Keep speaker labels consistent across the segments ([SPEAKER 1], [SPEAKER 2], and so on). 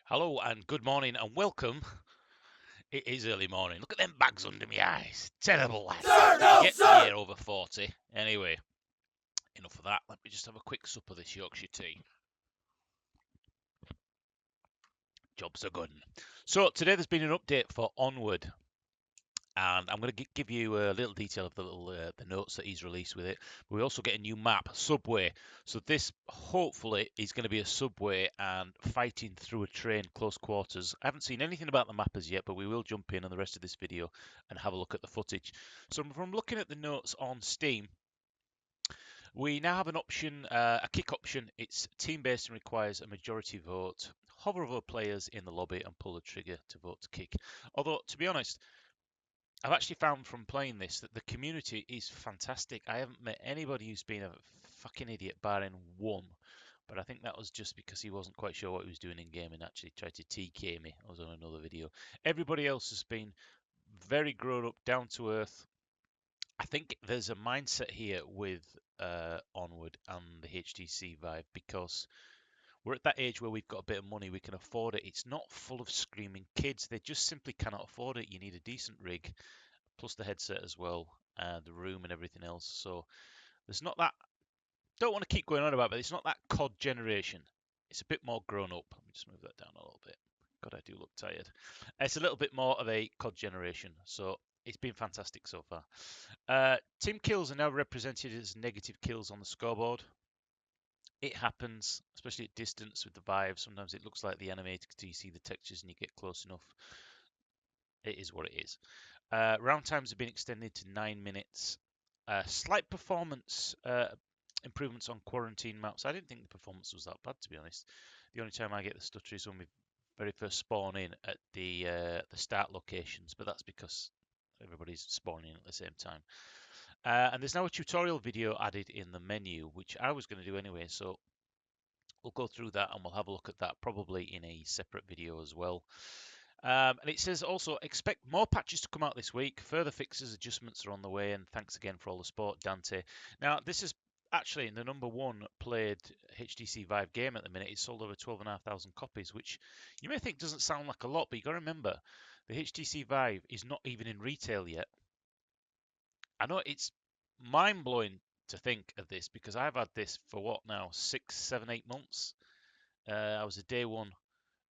[SPEAKER 1] Hello and good morning and welcome. It is early morning. Look at them bags under my eyes. Terrible, lad. Get me here over 40. Anyway, enough of that. Let me just have a quick sup of this Yorkshire tea. Jobs are good. So today there's been an update for ONWARD. And I'm going to give you a little detail of the notes that he's released with it. But we also get a new map, Subway. So this hopefully is going to be a subway and fighting through a train close quarters. I haven't seen anything about the map as yet, but we will jump in on the rest of this video and have a look at the footage. So from looking at the notes on Steam, we now have an option, a kick option. It's team-based and requires a majority vote. Hover over players in the lobby and pull the trigger to vote to kick. Although, to be honest, I've actually found from playing this that the community is fantastic. I haven't met anybody who's been a fucking idiot, barring one. But I think that was just because he wasn't quite sure what he was doing in game and actually tried to TK me. I was on another video. Everybody else has been very grown up, down to earth. I think there's a mindset here with Onward and the HTC Vive because we're at that age where we've got a bit of money, we can afford it. It's not full of screaming kids. They just simply cannot afford it. You need a decent rig, plus the headset as well, and the room and everything else. So there's not that, don't want to keep going on about it, but it's not that COD generation. It's a bit more grown up. Let me just move that down a little bit. God, I do look tired. It's a little bit more of a COD generation. So it's been fantastic so far. Team kills are now represented as negative kills on the scoreboard. It happens, especially at distance with the Vive. Sometimes it looks like the animated until you see the textures and you get close enough. It is what it is. Round times have been extended to 9 minutes. Slight performance improvements on quarantine maps. I didn't think the performance was that bad, to be honest. The only time I get the stutter is when we very first spawn in at the start locations, but that's because everybody's spawning in at the same time. And there's now a tutorial video added in the menu, which I was going to do anyway, so we'll go through that and we'll have a look at that probably in a separate video as well. And it says also, expect more patches to come out this week. Further fixes, adjustments are on the way, and thanks again for all the support, Dante. Now, this is actually the #1 played HTC Vive game at the minute. It's sold over 12,500 copies, which you may think doesn't sound like a lot, but you got to remember, the HTC Vive is not even in retail yet. I know it's mind-blowing to think of this because I've had this for what now, 6, 7, 8 months. I was a day one.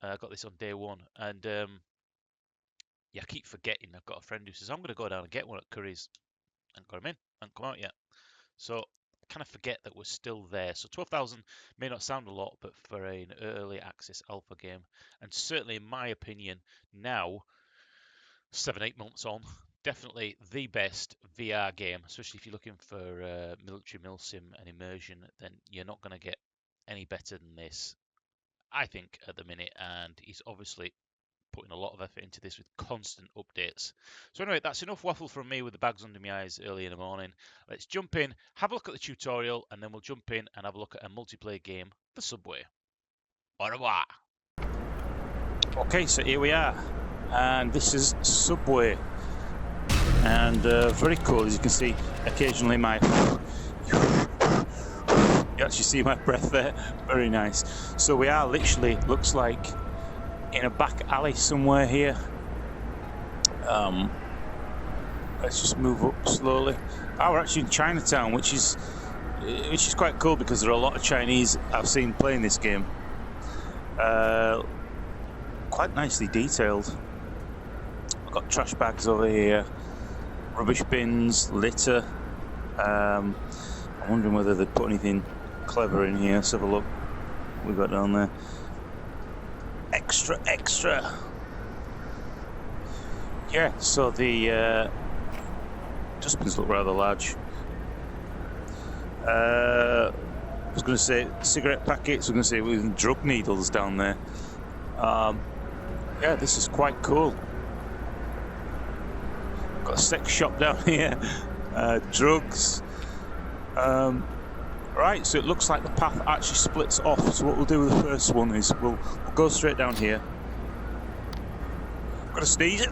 [SPEAKER 1] I got this on day one, and yeah, I keep forgetting. I've got a friend who says I'm going to go down and get one at Curry's, and got them in, and come out yet. So I kind of forget that we're still there. So 12,000 may not sound a lot, but for an early access alpha game, and certainly in my opinion, now 7, 8 months on, definitely the best VR game, especially if you're looking for military milsim and immersion, then you're not going to get any better than this, I think, at the minute. And he's obviously putting a lot of effort into this with constant updates. So anyway, that's enough waffle from me with the bags under my eyes early in the morning. Let's jump in, have a look at the tutorial, and then we'll jump in and have a look at a multiplayer game, the Subway. Au revoir. Okay, so here we are, and this is Subway, and very cool. As you can see, occasionally you actually see my breath there. Very nice. So we are literally, looks like, in a back alley somewhere here. Let's just move up slowly. Oh, we're actually in Chinatown, which is quite cool because there are a lot of Chinese I've seen playing this game. Quite nicely detailed. I've got trash bags over here, rubbish bins, litter. I'm wondering whether they'd put anything clever in here. Let's have a look. We've got down there. Extra. Yeah, so the dustbins look rather large. I was going to say cigarette packets. I was going to say even drug needles down there. Yeah, this is quite cool. Got a sex shop down here. Drugs. Right, so it looks like the path actually splits off. So what we'll do with the first one is we'll go straight down here. Got to sneeze it.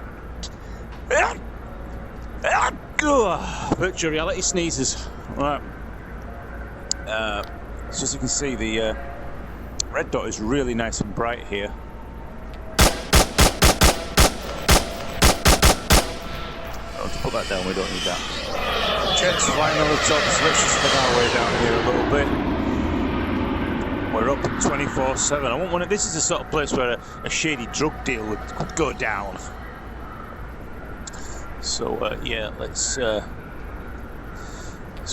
[SPEAKER 1] Virtual reality sneezes. Right. So as you can see, the red dot is really nice and bright here.
[SPEAKER 2] I'll put that down, we don't need that. Jets flying on the top, so let's just head our way down here a little bit. We're up 24/7. I want one of, this is the sort of place where a shady drug deal would go down. So yeah, let's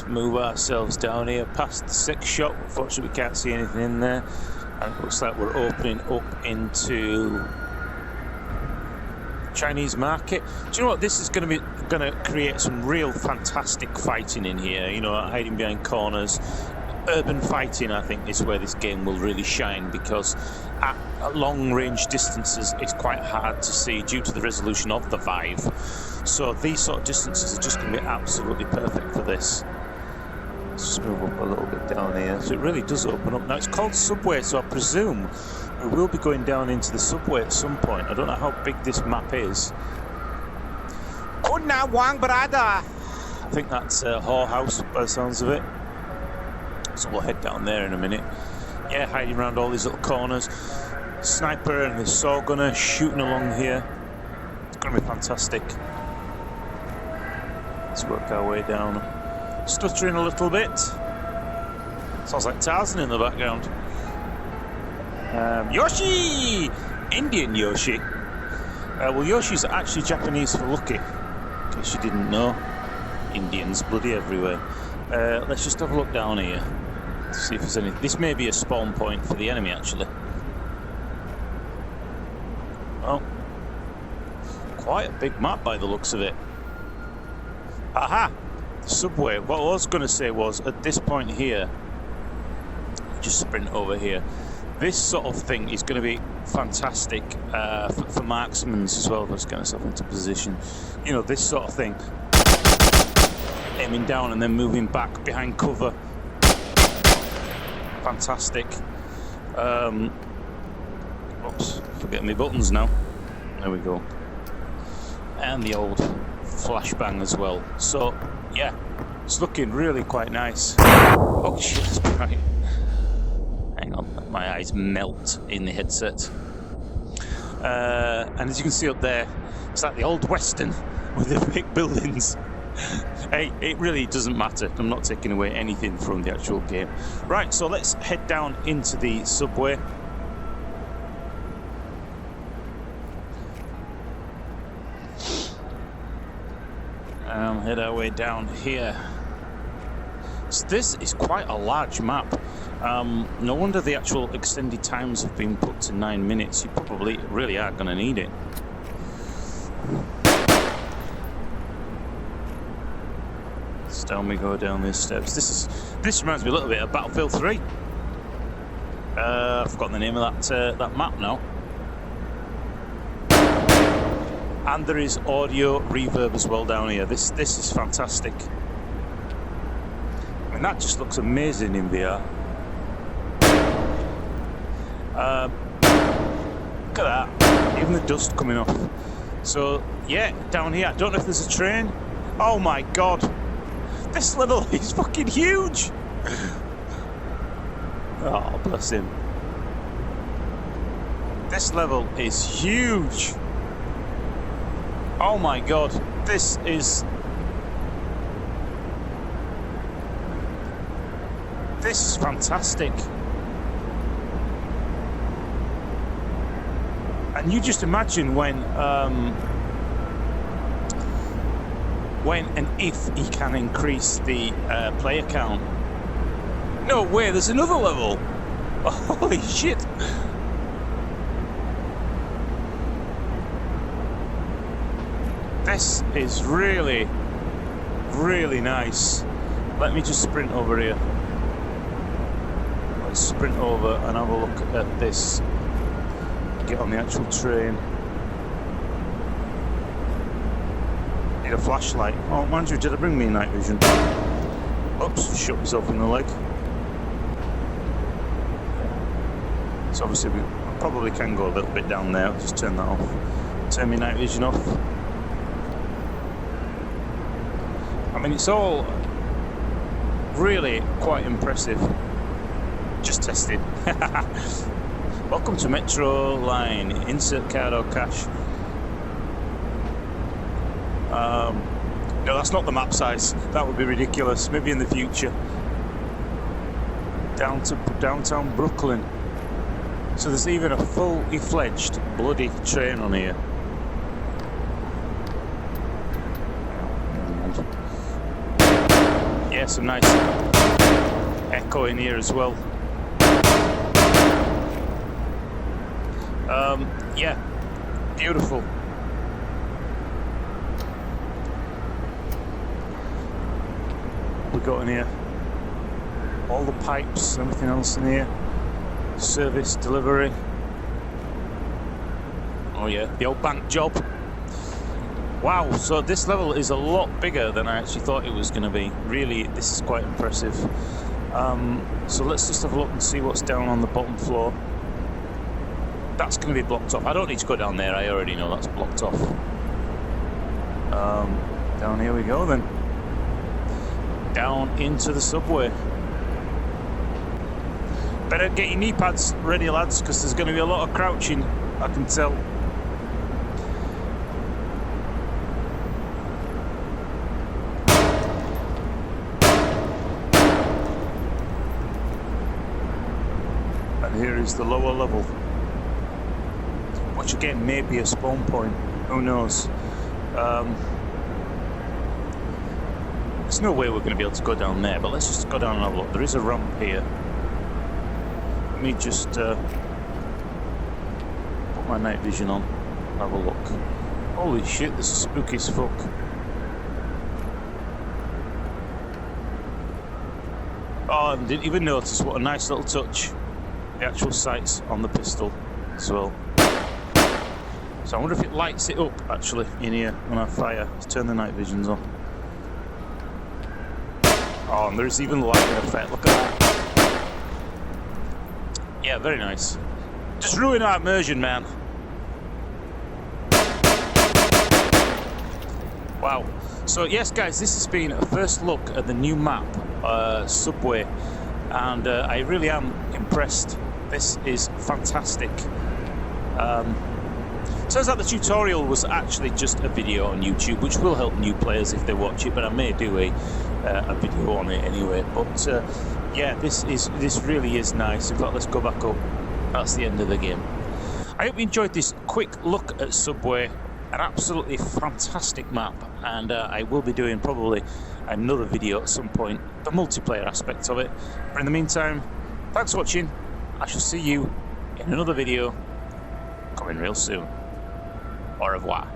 [SPEAKER 2] move ourselves down here past the sex shop. Unfortunately, we can't see anything in there, and it looks like we're opening up into Chinese market. Do you know what? This is going to create some real fantastic fighting in here. You know, hiding behind corners. Urban fighting, I think, is where this game will really shine, because at long range distances it's quite hard to see due to the resolution of the Vive. So these sort of distances are just going to be absolutely perfect for this. Let's just move up a little bit down here. So it really does open up. Now it's called Subway, so I presume we will be going down into the subway at some point. I don't know how big this map is. Wang brother. I think that's a whorehouse by the sounds of it. So we'll head down there in a minute. Yeah, hiding around all these little corners. Sniper and the saw gunner shooting along here. It's going to be fantastic. Let's work our way down. Stuttering a little bit. Sounds like Tarzan in the background. Yoshi! Indian Yoshi. Well, Yoshi's actually Japanese for lucky. In case you didn't know. Indians bloody everywhere. Let's just have a look down here. See if there's any. This may be a spawn point for the enemy, actually. Oh, quite a big map by the looks of it. Aha! Subway. What I was going to say was, at this point here, just sprint over here. This sort of thing is going to be fantastic for marksmen as well. Let's get myself into position. You know, this sort of thing. Aiming down and then moving back behind cover. Fantastic. Oops, forgetting my buttons now. There we go. And the old flashbang as well. So, yeah, it's looking really quite nice. Oh shit, it's bright. Hang on, my eyes melt in the headset. And as you can see up there, it's like the old Western with the big buildings. Hey, it really doesn't matter. I'm not taking away anything from the actual game. Right, so let's head down into the subway. Head our way down here. So this is quite a large map. No wonder the actual extended times have been put to 9 minutes. You probably really are going to need it. Down we go down these steps. This reminds me a little bit of Battlefield 3. I've forgotten the name of that map now. And there is audio reverb as well down here. This is fantastic. I mean, that just looks amazing in VR. Look at that. Even the dust coming off. So yeah, down here. I don't know if there's a train. Oh my god. This level is fucking huge! Oh, bless him. This level is huge! Oh my god, this is fantastic. And you just imagine when and if he can increase the player count. No way, there's another level! Holy shit! This is really, really nice. Let me just sprint over here. Let's sprint over and have a look at this. Get on the actual train. Need a flashlight. Oh, mind you, did I bring me night vision? Oops, shot myself in the leg. So obviously we probably can go a little bit down there. I'll just turn that off. Turn my night vision off. I mean, it's all really quite impressive. Just tested. Welcome to Metro Line. Insert card or cash. No, that's not the map size. That would be ridiculous. Maybe in the future. Down to downtown Brooklyn. So there's even a fully fledged bloody train on here. Yeah, some nice echo in here as well. Yeah, beautiful. We got in here all the pipes, everything else in here. Service, delivery. Oh yeah, the old bank job. Wow, so this level is a lot bigger than I actually thought it was going to be. Really, this is quite impressive. So let's just have a look and see what's down on the bottom floor. That's going to be blocked off. I don't need to go down there, I already know that's blocked off. Down here we go then. Down into the subway. Better get your knee pads ready, lads, because there's going to be a lot of crouching, I can tell. And here is the lower level, which again may be a spawn point, who knows. There's no way we're going to be able to go down there, but let's just go down and have a look. There is a ramp here. Let me just put my night vision on, have a look. Holy shit, this is spooky as fuck. Oh, I didn't even notice. What a nice little touch. The actual sights on the pistol as well. So I wonder if it lights it up actually in here when I fire. Let's turn the night visions on. Oh, and there's even lighting effect. Look at that. Yeah, very nice. Just ruin our immersion, man. Wow. So yes, guys, this has been a first look at the new map, Subway, and I really am impressed. This is fantastic. Turns out the tutorial was actually just a video on YouTube, which will help new players if they watch it, but I may do a video on it anyway. But yeah, this really is nice. In fact, let's go back up. That's the end of the game. I hope you enjoyed this quick look at Subway. An absolutely fantastic map, and I will be doing probably another video at some point, the multiplayer aspect of it. But in the meantime, thanks for watching. I shall see you in another video coming real soon. Au revoir.